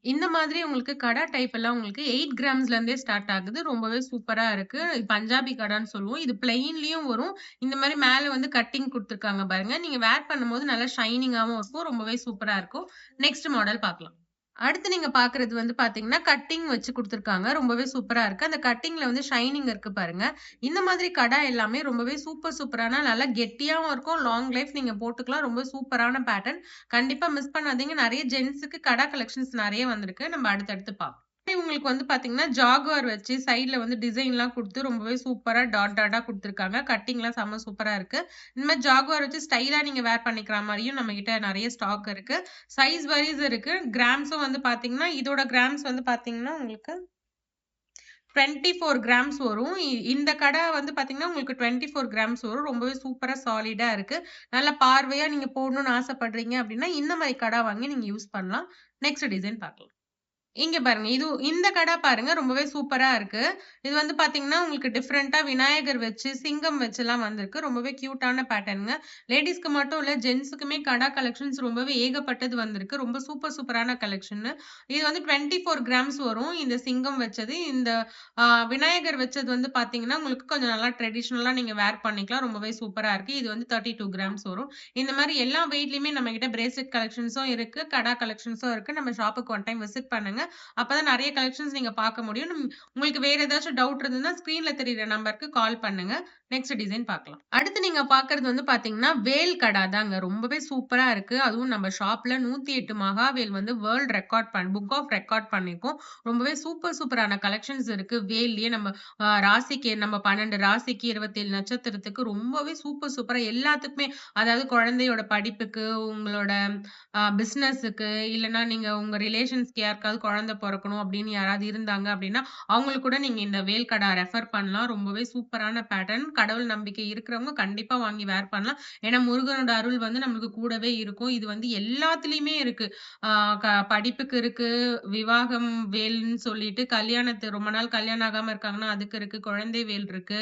இந்த மாதிரி உங்களுக்கு கடா டைப் எல்லாம் உங்களுக்கு 8 கிராம்ஸ்ல இருந்தே ஸ்டார்ட் ஆகுது. ரொம்பவே சூப்பரா இருக்கு. பஞ்சாபி கடான்னு சொல்லுவோம். இது பிளெயின்லயும் வரும். இந்த மாரி மேல வந்து கட்டிங் குடுத்துருக்காங்க பாருங்க. நீங்க வேர் பண்ணும்போது நல்லா ஷைனிங்காவும் இருக்கும். ரொம்பவே சூப்பரா இருக்கும். நெக்ஸ்ட் மாடல் பார்க்கலாம். அடுத்து நீங்க பார்க்குறது வந்து பார்த்தீங்கன்னா, கட்டிங் வச்சு குடுத்துருக்காங்க. ரொம்பவே சூப்பரா இருக்கு. அந்த கட்டிங்ல வந்து ஷைனிங் இருக்கு பாருங்க. இந்த மாதிரி கடா எல்லாமே ரொம்பவே சூப்பரான நல்லா கெட்டியாவும் இருக்கும். லாங் லைஃப் நீங்க போட்டுக்கலாம். ரொம்ப சூப்பரான பேட்டர்ன். கண்டிப்பா மிஸ் பண்ணாதீங்க. நெறைய ஜென்ட்ஸுக்கு கடா கலெக்ஷன்ஸ் நெறைய வந்திருக்கு. நம்ம அடுத்தடுத்து பார்ப்போம். உங்களுக்கு வந்து பார்த்தீங்கன்னா, ஜாகுவார் வச்சு சைட்ல வந்து டிசைன்லாம் குடுத்து ரொம்பவே சூப்பரா டாட்டா குடுத்துருக்காங்க. கட்டிங்லாம் செம்ம சூப்பரா இருக்கு. இந்த மாரி ஜாகுவார் வச்சு ஸ்டைலா நீங்க வேர் பண்ணிக்கிற மாரியும் நம்மகிட்ட நெறைய ஸ்டாக் இருக்கு. சைஸ் வைஸ் இருக்கு. கிராம்ஸும் வந்து பார்த்தீங்கன்னா, இதோட கிராம்ஸ் வந்து பார்த்தீங்கன்னா, உங்களுக்கு 24 கிராம்ஸ் வரும். இந்த கடை வந்து பார்த்தீங்கன்னா, உங்களுக்கு 24 கிராம்ஸ் வரும். ரொம்பவே சூப்பரா சாலிடா இருக்கு. நல்லா பார்வையா நீங்க போடணும்னு ஆசைப்படுறீங்க அப்டின்னா, இந்த மாரி கடா வாங்கி நீங்க யூஸ் பண்ணலாம். நெக்ஸ்ட் டிசைன் பார்க்கலாம். இங்க பாருங்க. இந்த கடா பாருங்க. ரொம்பவே சூப்பரா இருக்கு. இது வந்து பார்த்தீங்கன்னா, உங்களுக்கு டிஃபரெண்ட்டா விநாயகர் வச்சு, சிங்கம் வச்சுலாம் வந்திருக்கு. ரொம்பவே கியூட்டான பேட்டர்ன்ங்க. லேடீஸ்க்கு மட்டும் இல்ல, ஜென்ட்ஸுக்குமே கடா கலெக்ஷன்ஸ் ரொம்பவே ஏகப்பட்டது வந்திருக்கு. ரொம்ப சூப்பரான கலெக்ஷன்னு. இது வந்து 24 கிராம்ஸ் வரும். இந்த சிங்கம் வச்சது. இந்த அ விநாயகர் வச்சது வந்து பார்த்தீங்கன்னா, உங்களுக்கு கொஞ்சம் நல்லா ட்ரெடிஷனலா நீங்க வேர் பண்ணிக்கலாம். ரொம்பவே சூப்பரா இருக்கு. இது வந்து 32 கிராம்ஸ் வரும். இந்த மாரி எல்லா வெயிட்லயுமே நம்மகிட்ட பிரேஸ்லெட் கலெக்ஷன்ஸும் இருக்கு. கடா கலெக்ஷன்ஸும் இருக்கு. நம்ம ஷாப்புக்கு ஒன் டைம் விசிட் பண்ணுங்க. அப்பதான் நெறைய கலெக்ஷன்ஸ் நீங்க பார்க்க முடியும். உங்களுக்கு வேற ஏதாச்சும் டவுட் இருந்ததுன்னா, ஸ்க்ரீன்ல தெரியிற நம்பருக்கு கால் பண்ணுங்க. நெக்ஸ்ட் டிசைன் பார்க்கலாம். அடுத்து நீங்க பார்க்கறது வந்து பார்த்தீங்கன்னா, வேல் கடா தாங்க. ரொம்பவே சூப்பரா இருக்கு. அதுவும் நம்ம ஷாப்ல 108 மகாவேல் வந்து world record book of record பண்ணியிருக்கோம். ரொம்பவே சூப்பரான கலெக்ஷன்ஸ் இருக்கு. வேல்லயே நம்ம ராசிக்கு நம்ம 12 ராசிக்கு 27 நட்சத்திரத்துக்கு ரொம்பவே சூப்பரா எல்லாத்துக்குமே அதாவது குழந்தையோட படிப்புக்கு, உங்களோட பிசினஸுக்கு இல்லன்னா நீங்க உங்க ரிலேஷன்ஸ்க்கு யாருக்காவது குழந்தை பொறக்கணும் அப்படின்னு யாராவது இருந்தாங்க அப்படின்னா, அவங்களுக்கு கூட நீங்க இந்த வேல் கடா ரெஃபர் பண்ணலாம். ரொம்பவே சூப்பரான பேட்டர்ன். கடவுள் நம்பிக்கை இருக்கிறவங்க கண்டிப்பா வாங்கி வேர் பண்ணலாம். ஏன்னா முருகனோட அருள் வந்து நம்மளுக்கு கூடவே இருக்கும். இது வந்து எல்லாத்துலயுமே இருக்கு. ஆ படிப்புக்கு இருக்கு, விவாகம் வேல்ன்னு சொல்லிட்டு கல்யாணத்து ரொம்ப நாள் கல்யாணம் ஆகாம இருக்காங்கன்னா, அதுக்கு இருக்கு. குழந்தை வேல் இருக்கு.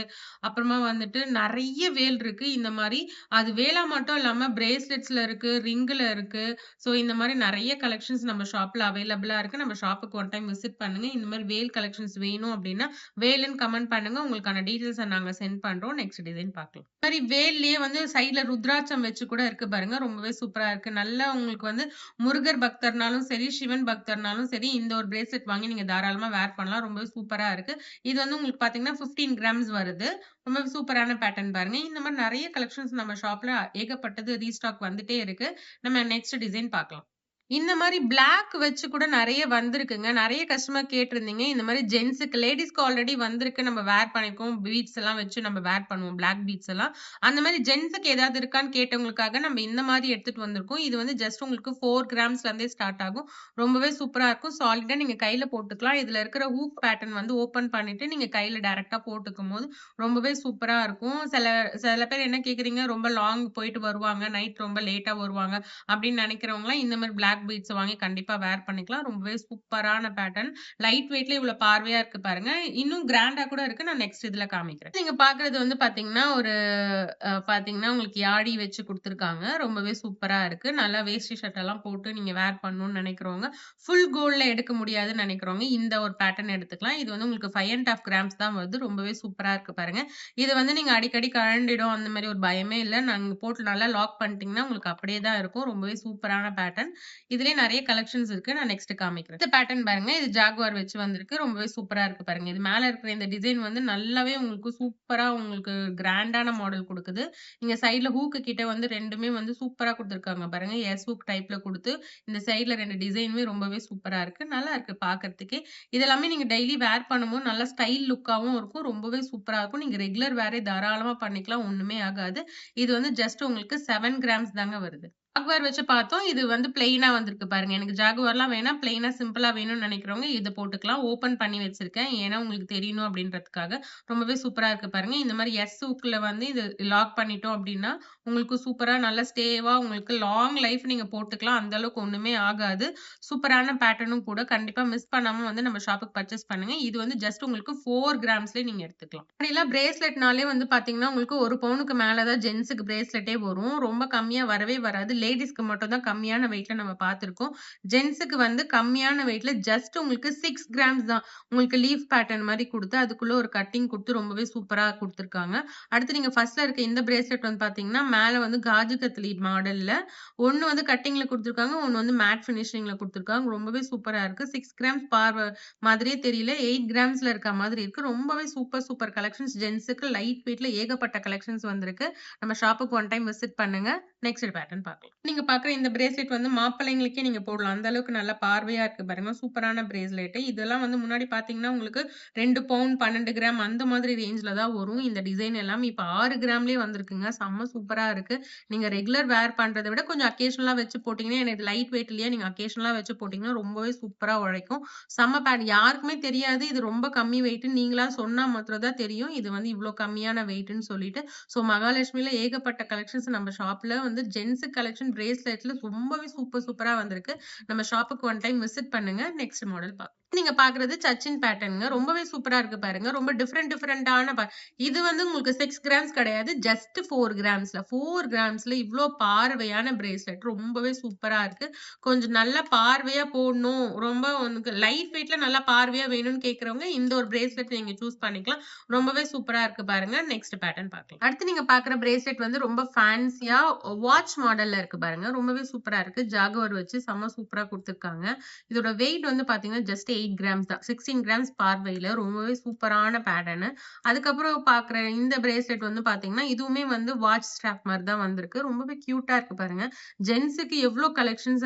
அப்புறமா வந்துட்டு நெறைய வேல் இருக்கு. இந்த மாரி அது வேலா மட்டும் இல்லாம பிரேஸ்லெட்ஸ்ல இருக்கு, ரிங்குல இருக்கு. இந்த மாரி நெறைய கலெக்ஷன்ஸ் நம்ம ஷாப்ல அவைலபிளா இருக்கு. நம்ம ஷாப்புக்கு ஒன் டைம் விசிட் பண்ணுங்க. இந்த மாரி வேல் கலெக்ஷன்ஸ் வேணும் அப்டின்னா, வேலுன்னு கமெண்ட் பண்ணுங்க. உங்களுக்கான டீட்டெயில்ஸ நாங்க சென்ட் பண்றோம். நெக்ஸ்ட் டிசைன் பார்க்கலாம். இந்த மாரி வேல்லயே வந்து சைட்ல ருத்ராட்சம் வச்சு கூட இருக்கு பாருங்க. ரொம்பவே சூப்பரா இருக்கு. நல்லா உங்களுக்கு வந்து முருகர் பக்தர்னாலும் சரி, சிவன் பக்தர்னாலும் சரி, இந்த ஒரு பிரேஸ்லெட் வாங்கி நீங்க தாராளமா வேர் பண்ணலாம். ரொம்பவே சூப்பரா இருக்கு. இது வந்து உங்களுக்கு பார்த்தீங்கன்னா, 15 கிராம்ஸ் வருது. ரொம்ப சூப்பரான பேட்டர்ன் பாருங்க. இந்த மாரி நெறைய கலெக்ஷன்ஸ் நம்ம ஷாப்ல ஏகப்பட்டது ரீஸ்டாக் வந்துட்டே இருக்கு. நம்ம நெக்ஸ்ட் டிசைன் பார்க்கலாம். இந்த மாரி பிளாக் வச்சு கூட நெறைய வந்திருக்குங்க. நெறைய கஸ்டமர் கேட்டிருந்தீங்க. இந்த மாரி ஜென்ட்ஸுக்கு லேடீஸ்க்கு ஆல்ரெடி வந்திருக்கு. நம்ம வேர் பண்ணியிருக்கோம். பீட்ஸ் எல்லாம் வச்சு நம்ம வேர் பண்ணுவோம். பிளாக் பீட்ஸ் எல்லாம். அந்த மாரி ஜென்ட்ஸுக்கு ஏதாவது இருக்கான்னு கேட்டவங்களுக்காக நம்ம இந்த மாரி எடுத்துட்டு வந்திருக்கோம். இது வந்து ஜஸ்ட் உங்களுக்கு 4 கிராம்ஸ்ல இருந்தே ஸ்டார்ட் ஆகும். ரொம்பவே சூப்பரா இருக்கும். சாலிடா நீங்க கையில போட்டுக்கலாம். இதுல இருக்கிற ஹூக் பேட்டர்ன் வந்து ஓப்பன் பண்ணிட்டு நீங்க கையில டைரக்ட்டா போட்டுக்கும்போது ரொம்பவே சூப்பரா இருக்கும். சில சில பேர் என்ன கேட்கிறீங்க, ரொம்ப லாங் போயிட்டு வருவாங்க. நைட் ரொம்ப லேட்டா வருவாங்க. அப்படின்னு நினைக்கிறவங்கலாம் இந்த மாரி பிளாக் பீட்ஸ் வாங்கி கண்டிப்பா வேர் பண்ணிக்கலாம். ரொம்பவே சூப்பரான பேட்டர்ன். லைட் வெயிட்ல இவ்ளோ பார்வையா இருக்கு பாருங்க. இன்னும் கிராண்டா கூட இருக்கு. நான் நெக்ஸ்ட் இதுல காமிக்கிறேன். நீங்க பார்க்குறது வந்து பார்த்தீங்கன்னா, ஒரு பார்த்தீங்கன்னா, உங்களுக்கு யாழி வச்சு குடுத்துருக்காங்க. ரொம்பவே சூப்பரா இருக்கு. நல்லா வேஷ்டி ஷர்ட் எல்லாம் போட்டு நீங்க வேர் பண்ணணும்னு நினைக்கிறவங்க, ஃபுல் கோல்ட்ல எடுக்க முடியாதுன்னு நினைக்கிறவங்க, இந்த ஒரு பேட்டர்ன் எடுத்துக்கலாம். இது வந்து உங்களுக்கு 5 1/2 கிராம்ஸ் தான் வருது. ரொம்பவே சூப்பரா இருக்கு பாருங்க. இது வந்து நீங்க அடிக்கடி கழண்டிடும் அந்த மாரி ஒரு பயமே இல்ல. நாங்க போட்டு நல்லா லாக் பண்ணிட்டீங்கன்னா, உங்களுக்கு அப்படியே தான் இருக்கும். ரொம்பவே சூப்பரான பேட்டர்ன். இதுலயே நெறைய கலெக்ஷன்ஸ் இருக்கு. நான் நெக்ஸ்ட் காமிக்கிறேன். இந்த பேட்டர்ன் பாருங்க. இது ஜாகுவார் வச்சு வந்திருக்கு. ரொம்பவே சூப்பரா இருக்கு பாருங்க. இது மேல இருக்கிற இந்த டிசைன் வந்து நல்லாவே உங்களுக்கு சூப்பரா உங்களுக்கு கிராண்டான மாடல் குடுக்குது. இங்க சைட்ல ஹூக்கு கிட்ட வந்து 2மே வந்து சூப்பரா குடுத்துருக்காங்க பாருங்க. எஸ் ஹூக் டைப்ல குடுத்து, இந்த சைட்ல 2 டிசைனுமே ரொம்பவே சூப்பரா இருக்கு. நல்லா இருக்கு பார்க்கறதுக்கே. இதெல்லாமே நீங்க டெய்லி வேர் பண்ணும்போது நல்ல ஸ்டைல் லுக்காவும் இருக்கும். ரொம்பவே சூப்பரா இருக்கும். நீங்க ரெகுலர் வேரே தாராளமா பண்ணிக்கலாம். ஒண்ணுமே ஆகாது. இது வந்து ஜஸ்ட் உங்களுக்கு 7 கிராம்ஸ் தாங்க வருது. ஜாகுவார் வச்சு பார்த்தோம். இது வந்து பிளெயினா வந்திருக்கு பாருங்க. எனக்கு ஜாகுவார்லாம் வேணாம். பிளெயினா சிம்பிளா வேணும்னு நினைக்கிறவங்க இத போட்டுக்கலாம். ஓப்பன் பண்ணி வச்சிருக்கேன். ஏன்னா உங்களுக்கு தெரியணும் அப்படின்றதுக்காக. ரொம்பவே சூப்பரா இருக்கு பாருங்க. இந்த மாரி எஸ் ஹூக்ல வந்து இது லாக் பண்ணிட்டோம் அப்படின்னா, உங்களுக்கு சூப்பரா நல்ல ஸ்டேவா உங்களுக்கு லாங் லைஃப் நீங்க போட்டுக்கலாம். அந்த அளவுக்கு ஒண்ணுமே ஆகாது. சூப்பரான பேட்டர்னும் கூட. கண்டிப்பா மிஸ் பண்ணாம வந்து நம்ம ஷாப்புக்கு பர்ச்சேஸ் பண்ணுங்க. இது வந்து ஜஸ்ட் உங்களுக்கு 4 கிராம்ஸ்லயே நீங்க எடுத்துக்கலாம். முன்னாடிலாம் பிரேஸ்லெட்னாலே வந்து பார்த்தீங்கன்னா, உங்களுக்கு 1 பவுனுக்கு மேல தான் ஜென்ஸுக்கு பிரேஸ்லெட்டே வரும். ரொம்ப கம்மியா வரவே வராது. லேடீஸ்க்கு மட்டும் தான் கம்மியான வெயிட்ல நம்ம பார்த்திருக்கோம். ஜென்ட்ஸுக்கு வந்து கம்மியான வெயிட்ல ஜஸ்ட் உங்களுக்கு 6 கிராம்ஸ் தான். உங்களுக்கு லீஃப் பேட்டர்ன் மாரி குடுத்து, அதுக்குள்ள ஒரு கட்டிங் குடுத்து ரொம்பவே சூப்பரா குடுத்துருக்காங்க. அடுத்து நீங்க ஃபர்ஸ்ட்ல இருக்க இந்த பிரேஸ்லெட் வந்து பார்த்தீங்கன்னா, மேல வந்து காஜு கத்லி மாடல்ல ஒண்ணு வந்து கட்டிங்ல குடுத்துருக்காங்க. ஒண்ணு வந்து மேட் ஃபினிஷிங்ல குடுத்துருக்காங்க. ரொம்பவே சூப்பரா இருக்கு. 6 கிராம்ஸ் மாதிரியே தெரியல. 8 கிராம்ஸ்ல இருக்க மாதிரி இருக்கு. ரொம்பவே சூப்பர் சூப்பர் கலெக்ஷன்ஸ் ஜென்ட்ஸுக்கு லைட் வெயிட்ல ஏகப்பட்ட கலெக்ஷன்ஸ் வந்திருக்கு. நம்ம ஷாப்புக்கு ஒன் டைம் விசிட் பண்ணுங்க. நெக்ஸ்ட் பேட்டர்ன் பார்க்கலாம். நீங்க பார்க்குற இந்த பிரேஸ்லெட் வந்து மாப்பிள்ளைங்களுக்கே நீங்க போடலாம். அந்த அளவுக்கு நல்ல பார்வையா இருக்கு பாருங்க. சூப்பரான பிரேஸ்லெட். இதெல்லாம் வந்து முன்னாடி பார்த்தீங்கன்னா, உங்களுக்கு 2 பவுண்ட் 12 கிராம் அந்த மாதிரி ரேஞ்ச்ல தான் வரும். இந்த டிசைன் எல்லாம் இப்ப 6 கிராம்லயே வந்திருக்குங்க. செம்ம சூப்பரா இருக்கு. நீங்க ரெகுலர் வேர் பண்றத விட கொஞ்சம் அக்கேஷனலா வச்சு போட்டீங்கன்னா, ஏன்னா இது லைட் வெயிட் இல்லையா? நீங்க அக்கேஷனலா வச்சு போட்டீங்கன்னா, ரொம்பவே சூப்பரா உழைக்கும். செம்ம யாருக்குமே தெரியாது. இது ரொம்ப கம்மி வெயிட்ன்னு நீங்களா சொன்னா மாத்திரம் தான் தெரியும். இது வந்து இவ்ளோ கம்மியான வெயிட்ன்னு சொல்லிட்டு. ஸோ மகாலட்சுமில ஏகப்பட்ட கலெக்ஷன்ஸ் நம்ம ஷாப்ல வந்து ஜென்ஸ் கலெக்ஷன் பிரேஸ்லெட்ல ரொம்பவே சூப்பரா வந்திருக்கு. நம்ம ஷாப்புக்கு ஒன் டைம் விசிட் பண்ணுங்க. நெக்ஸ்ட் மாடல் நீங்க பார்க்குறது சச்சின் பேட்டர்ன்ங்க. ரொம்பவே சூப்பரா இருக்கு பாருங்க. ரொம்ப டிஃபரெண்டான இது வந்து உங்களுக்கு 6 கிராம்ஸ் கிடையாது. ஜஸ்ட் 4 கிராம்ஸ்ல. 4 கிராம்ஸ்ல இவ்ளோ பார்வையான பிரேஸ்லெட் ரொம்பவே சூப்பரா இருக்கு. கொஞ்சம் நல்லா பார்வையா போடணும். ரொம்ப உனக்கு லைட் வெயிட்ல நல்லா பார்வையா வேணும்னு கேட்கிறவங்க இந்த ஒரு பிரேஸ்லெட் நீங்க சூஸ் பண்ணிக்கலாம். ரொம்பவே சூப்பரா இருக்கு பாருங்க. நெக்ஸ்ட் பேட்டர்ன் பார்க்கலாம். அடுத்து நீங்க பார்க்குற பிரேஸ்லெட் வந்து ரொம்ப ஃபேன்சியா வாட்ச் மாடல்ல இருக்கு பாருங்க. ரொம்பவே சூப்பரா இருக்கு. ஜாகுவார் வச்சு செம்ம சூப்பரா குடுத்துருக்காங்க. இதோட வெயிட் வந்து பார்த்தீங்கன்னா, ஜஸ்ட் 8 கிராம்ஸ் தான். 16 கிராம்ஸ் பார்வையில ரொம்பவே சூப்பரான பேட்டர்னு. அதுக்கப்புறம் பார்க்குற இந்த பிரேஸ்லெட் வந்து பார்த்தீங்கன்னா, இதுவுமே வந்து வாட்ச் ஸ்ட்ராப் மாரி தான் வந்திருக்கு. ரொம்பவே கியூட்டா இருக்கு பாருங்க. ஜென்ஸுக்கு எவ்ளோ கலெக்ஷன்ஸ்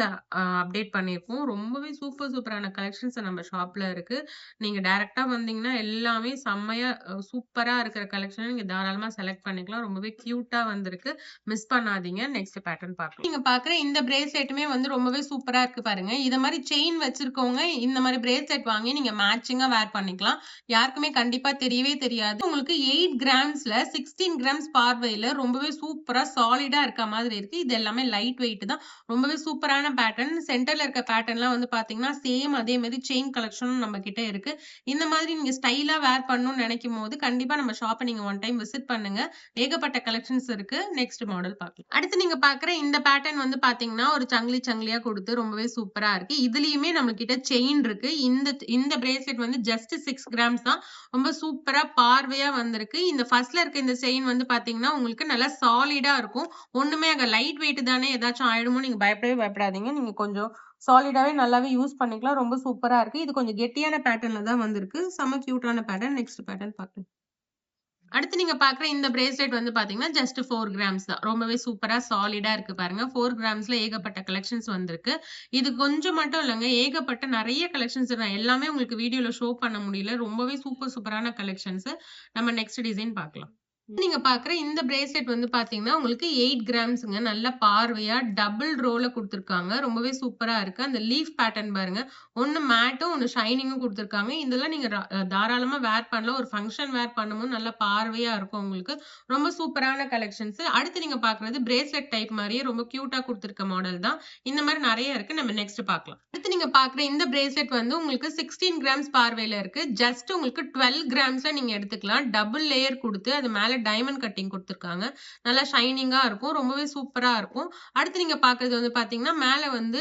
அப்டேட் பண்ணியிருக்கோம். ரொம்பவே சூப்பரான கலெக்ஷன்ஸ் நம்ம ஷாப்ல இருக்கு. நீங்க டைரக்ட்டா வந்தீங்கன்னா, எல்லாமே செம்மையா சூப்பரா இருக்கிற கலெக்ஷன நீங்க தாராளமா செலக்ட் பண்ணிக்கலாம். ரொம்பவே கியூட்டா வந்திருக்கு. மிஸ் பண்ணாதீங்க. நெக்ஸ்ட் பேட்டர்ன் பார்க்கலாம். நீங்க பார்க்குற இந்த பிரேஸ்லெட்டுமே வந்து ரொம்பவே சூப்பரா இருக்கு பாருங்க. இத மாரி செயின் வச்சிருக்கவங்க இந்த மாரி பிரேஸ்லெட் வாங்கி நீங்க மேட்சிங்கா வேர் பண்ணிக்கலாம். யாருக்குமே கண்டிப்பா தெரியவே தெரியாது. உங்களுக்கு 8 கிராம்ஸ்ல 16 கிராம்ஸ் பார்வையில ரொம்பவே சூப்பரா சாலிடா இருக்க மாதிரி இருக்கு. இது எல்லாமே லைட் வெயிட் தான். ரொம்பவே சூப்பரான பேட்டர்ன். சென்டர்ல இருக்க பேட்டர்ன்லாம் வந்து பார்த்தீங்கன்னா, சேம் அதே மாரி செயின் கலெக்ஷனும் நம்ம கிட்ட இருக்கு. இந்த மாதிரி நீங்க ஸ்டைலா வேர் பண்ணணும்னு நினைக்கும்போது, கண்டிப்பா நம்ம ஷாப்ப நீங்க ஒன் டைம் விசிட் பண்ணுங்க. ஏகப்பட்ட கலெக்ஷன்ஸ் இருக்கு. நெக்ஸ்ட் மாடல் பார்க்கலாம். அடுத்து நீங்க பார்க்குற இந்த பேட்டர்ன் வந்து பார்த்தீங்கன்னா, ஒரு சங்கிலியா குடுத்து ரொம்பவே சூப்பரா இருக்கு. இதுலயுமே நம்மகிட்ட செயின் இருக்கு. இந்த பிரேஸ்லெட் வந்து ஜஸ்ட் 6 கிராம்ஸ் தான். ரொம்ப சூப்பரா பார்வையா வந்திருக்கு. இந்த ஃபர்ஸ்ட்ல இருக்க இந்த செயின் வந்து பார்த்தீங்கன்னா, உங்களுக்கு நல்லா சாலிடா இருக்கும். ஒண்ணுமே அங்க லைட் வெயிட் தானே ஏதாச்சும் ஆயிடுமோ நீங்க பயப்படவே பயப்படாதீங்க. நீங்க கொஞ்சம் சாலிடாவே நல்லாவே யூஸ் பண்ணிக்கலாம். ரொம்ப சூப்பரா இருக்கு. இது கொஞ்சம் கெட்டியான பேட்டர்ன்ல தான் வந்திருக்கு. செம்ம கியூட்டான பேட்டர்ன். நெக்ஸ்ட் பேட்டர்ன் பார்க்கலாம். அடுத்து நீங்க பார்க்குற இந்த பிரேஸ்லெட் வந்து பார்த்தீங்கன்னா, ஜஸ்ட் 4 கிராம்ஸ் தான். ரொம்பவே சூப்பரா சாலிடா இருக்கு பாருங்க. 4 கிராம்ஸ்ல ஏகப்பட்ட கலெக்ஷன்ஸ் வந்திருக்கு. இது கொஞ்சம் மட்டும் இல்லங்க. ஏகப்பட்ட நெறைய கலெக்ஷன்ஸ் நான் எல்லாமே உங்களுக்கு வீடியோல ஷோ பண்ண முடியல. ரொம்பவே சூப்பரான கலெக்ஷன்ஸ். நம்ம நெக்ஸ்ட் டிசைன் பார்க்கலாம். நீங்க பார்க்குற இந்த பிரேஸ்லெட் வந்து பார்த்தீங்கன்னா, உங்களுக்கு 8 கிராம்ஸ்ங்க. நல்ல பார்வையா டபுள் ரோல குடுத்துருக்காங்க. ரொம்பவே சூப்பரா இருக்கு. அந்த லீஃப் பேட்டர்ன் பாருங்க. ஒண்ணு மேட்டும், ஒண்ணு ஷைனிங்கும் குடுத்துருக்காங்க. இதெல்லாம் நீங்க தாராளமா வேர் பண்ணலாம். ஒரு ஃபங்ஷன் வேர் பண்ணும்போது நல்ல பார்வையா இருக்கும் உங்களுக்கு. ரொம்ப சூப்பரான கலெக்ஷன்ஸ். அடுத்து நீங்க பார்க்குறது பிரேஸ்லெட் டைப் மாரியே ரொம்ப கியூட்டா குடுத்துருக்க மாடல் தான். இந்த மாரி நெறைய இருக்கு. நம்ம நெக்ஸ்ட் பார்க்கலாம். அடுத்து நீங்க பார்க்குற இந்த பிரேஸ்லெட் வந்து உங்களுக்கு 16 கிராம்ஸ் பார்வையில இருக்கு. ஜஸ்ட் உங்களுக்கு 12 கிராம்ஸ்ல நீங்க எடுத்துக்கலாம். டபுள் லேயர் குடுத்து அது மேல டைமண்ட் கட்டிங் குடுத்துருக்காங்க. நல்லா ஷைனிங்கா இருக்கும். ரொம்பவே சூப்பரா இருக்கும். அடுத்து நீங்க பார்க்குறது வந்து பார்த்தீங்கன்னா, மேல வந்து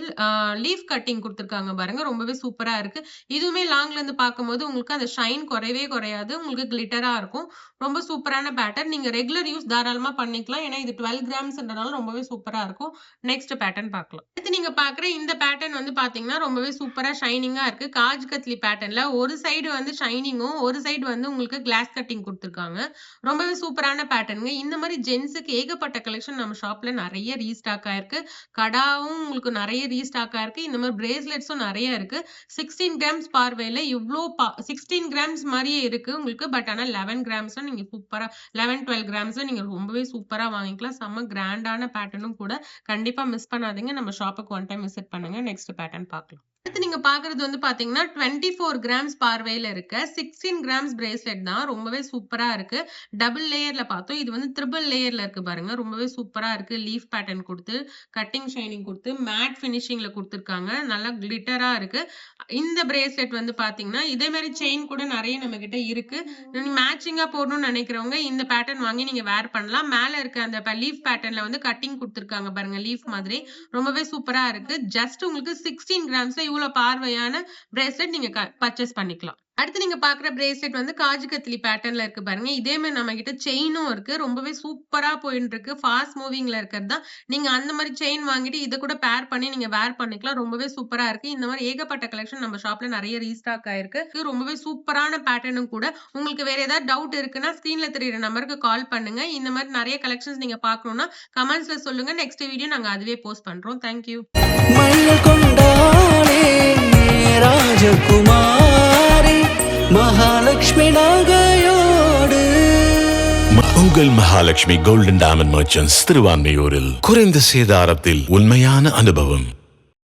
லீஃப் கட்டிங் குடுத்துருக்காங்க பாருங்க. ரொம்பவே சூப்பரா இருக்கு. இதுவுமே லாங்ல இருந்து பார்க்கும்போது உங்களுக்கு அந்த ஷைன் குறையவே குறையாது. உங்களுக்கு கிளிட்டரா இருக்கும். ரொம்ப சூப்பரான பேட்டர்ன். நீங்க ரெகுலர் யூஸ் தாராளமா பண்ணிக்கலாம். ஏன்னா இது 12 கிராம்ஸ்ன்றனால ரொம்பவே சூப்பரா இருக்கும். நெக்ஸ்ட் பேட்டர்ன் பார்க்கலாம். அடுத்து நீங்க பார்க்குற இந்த பேட்டர்ன் வந்து பார்த்தீங்கன்னா, ரொம்பவே சூப்பரா ஷைனிங்கா இருக்கு. காஜ் கத்லி பேட்டர்ன்ல ஒரு சைடு வந்து ஷைனிங்கும், ஒரு சைடு வந்து உங்களுக்கு கிளாஸ் கட்டிங் குடுத்துருக்காங்க. ரொம்பவே சூப்பரான பேட்டர்ன்ங்க. இந்த மாரி ஜென்ஸுக்கு ஏகப்பட்ட கலெக்ஷன் நம்ம ஷாப்ல நெறைய ரீஸ்டாக் ஆயிருக்கு. கடாவும் உங்களுக்கு நெறைய ரீஸ்டாக் ஆயிருக்கு. இந்த மாரி பிரேஸ்லெட்ஸும் நெறைய இருக்கு. 16 கிராம்ஸ் பார்வையில இவ்ளோ 16 கிராம்ஸ் மாரியே இருக்கு உங்களுக்கு. பட் ஆனா 11 கிராம்ஸ்ல நீங்க சூப்பரா 11, 12 கிராம்ஸ்ல நீங்க ரொம்பவே சூப்பரா வாங்கிக்கலாம். செம்ம கிராண்டான பேட்டர்னும் கூட. கண்டிப்பா மிஸ் பண்ணாதீங்க. நம்ம ஷாப்புக்கு ஒன் டைம் விசிட் பண்ணுங்க. நெக்ஸ்ட் பேட்டர்ன் பார்க்கலாம். அடுத்து நீங்க பாக்குறது வந்து பாத்தீங்கன்னா 24 கிராம்ஸ் பார்வையில இருக்க 16 கிராம்ஸ் பிரேஸ்லெட் தான். ரொம்பவே சூப்பரா இருக்கு. டபுள் லேயர்ல பார்த்தோம். இது வந்து ட்ரிபிள் லேயர்ல இருக்கு பாருங்க. ரொம்பவே சூப்பரா இருக்கு. லீஃப் பேட்டர்ன் குடுத்து, கட்டிங் ஷைனிங் குடுத்து, மேட் ஃபினிஷிங்ல குடுத்துருக்காங்க. நல்லா கிளிட்டரா இருக்கு. இந்த பிரேஸ்லெட் வந்து பாத்தீங்கன்னா, இதே மாரி செயின் கூட நெறைய நம்மகிட்ட இருக்கு. மேட்சிங்கா போடணும்னு நெனைக்கிறவங்க இந்த பேட்டர்ன் வாங்கி நீங்க வேர் பண்ணலாம். மேல இருக்க அந்த லீஃப் பேட்டர்ன்ல வந்து கட்டிங் குடுத்துருக்காங்க பாருங்க. லீஃப் மாதிரி. ரொம்பவே சூப்பரா இருக்கு. ஜஸ்ட் உங்களுக்கு 16 கிராம்ஸ்ல இவ்ளோ பார்வையான பிரேஸ்லெட் நீங்க பர்ச்சேஸ் பண்ணிக்கலாம். அடுத்து நீங்க பாக்குற பிரேஸ்லெட் வந்து காஜு கத்திலி பேட்டர்ன்ல இருக்கு பாருங்க. இதே மாரி நம்ம கிட்ட செயினும் இருக்கு. ரொம்பவே சூப்பரா போயிட்டு இருக்கு. ஃபாஸ்ட் மூவிங்ல இருக்கிறது தான். நீங்க அந்த மாரி செயின் வாங்கிட்டு இத கூட பேர் பண்ணி நீங்க வேர் பண்ணிக்கலாம். ரொம்பவே சூப்பரா இருக்கு. இந்த மாரி ஏகப்பட்ட கலெக்ஷன் நம்ம ஷாப்ல நெறைய ரீஸ்டாக் ஆயிருக்கு. ரொம்பவே சூப்பரான பேட்டர்னும் கூட. உங்களுக்கு வேற ஏதாவது டவுட் இருக்குன்னா ஸ்கிரீன்ல தெரியிற நம்பருக்கு கால் பண்ணுங்க. இந்த மாரி நெறைய கலெக்ஷன்ஸ் நீங்க பார்க்கணும்னா கமெண்ட்ஸ்ல சொல்லுங்க. நெக்ஸ்ட் வீடியோ நாங்க அதுவே போஸ்ட் பண்றோம். Thank you. ராஜகுமாரி மகாலட்சுமி நகையோடு உங்கள் மகாலட்சுமி கோல்டன் டைமண்ட் மர்ச்சன்ட்ஸ் திருவான்மையூரில் குறைந்த சேதாரத்தில் உண்மையான அனுபவம்.